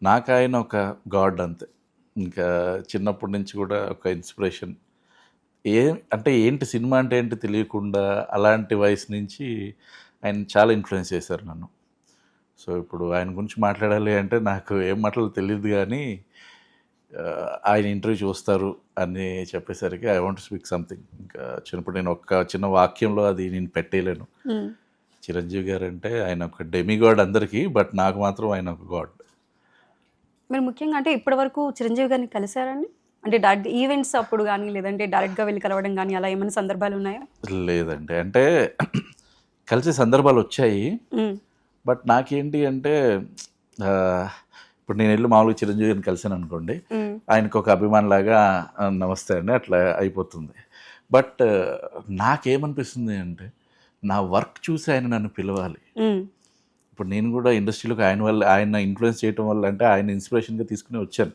నాకు ఆయన ఒక గాడ్ అంతే. ఇంకా చిన్నప్పటి నుంచి కూడా ఒక ఇన్స్పిరేషన్. అంటే ఏంటి సినిమా అంటే ఏంటి తెలియకుండా అలాంటి వయసు నుంచి ఆయన చాలా ఇన్ఫ్లుయెన్స్ చేశారు నన్ను. సో ఇప్పుడు ఆయన గురించి మాట్లాడాలి అంటే నాకు ఏం మాటలు తెలియదు కానీ ఆయన ఇంటర్వ్యూ చూస్తారు అని చెప్పేసరికి ఐ వాంట్ స్పీక్ సంథింగ్. ఇంకా చిన్నప్పుడు నేను ఒక చిన్న వాక్యంలో అది నేను పెట్టేయలేను. చిరంజీవి గారు అంటే ఆయన ఒక డెమిగాడ్ అందరికీ, బట్ నాకు మాత్రం ఆయన ఒక గాడ్. మీరు ముఖ్యంగా అంటే ఇప్పటి వరకు చిరంజీవి గారిని కలిశారండి? అంటే ఈవెంట్స్ అప్పుడు కానీ లేదంటే డైరెక్ట్గా వెళ్ళి కలవడం కానీ అలా ఏమైనా సందర్భాలు ఉన్నాయా? లేదండి, అంటే కలిసే సందర్భాలు వచ్చాయి. బట్ నాకేంటి అంటే ఇప్పుడు నేను వెళ్ళి మామూలుగా చిరంజీవి గారిని కలిసాను అనుకోండి, ఆయనకు ఒక అభిమానిలాగా నమస్తే అండి అట్లా అయిపోతుంది. బట్ నాకేమనిపిస్తుంది అంటే నా వర్క్ చూసి ఆయన నన్ను పిలవాలి. ఇప్పుడు నేను కూడా ఇండస్ట్రీలోకి ఆయన ఇన్ఫ్లుయెన్స్ చేయడం వల్ల అంటే ఆయన ఇన్స్పిరేషన్గా తీసుకుని వచ్చాను.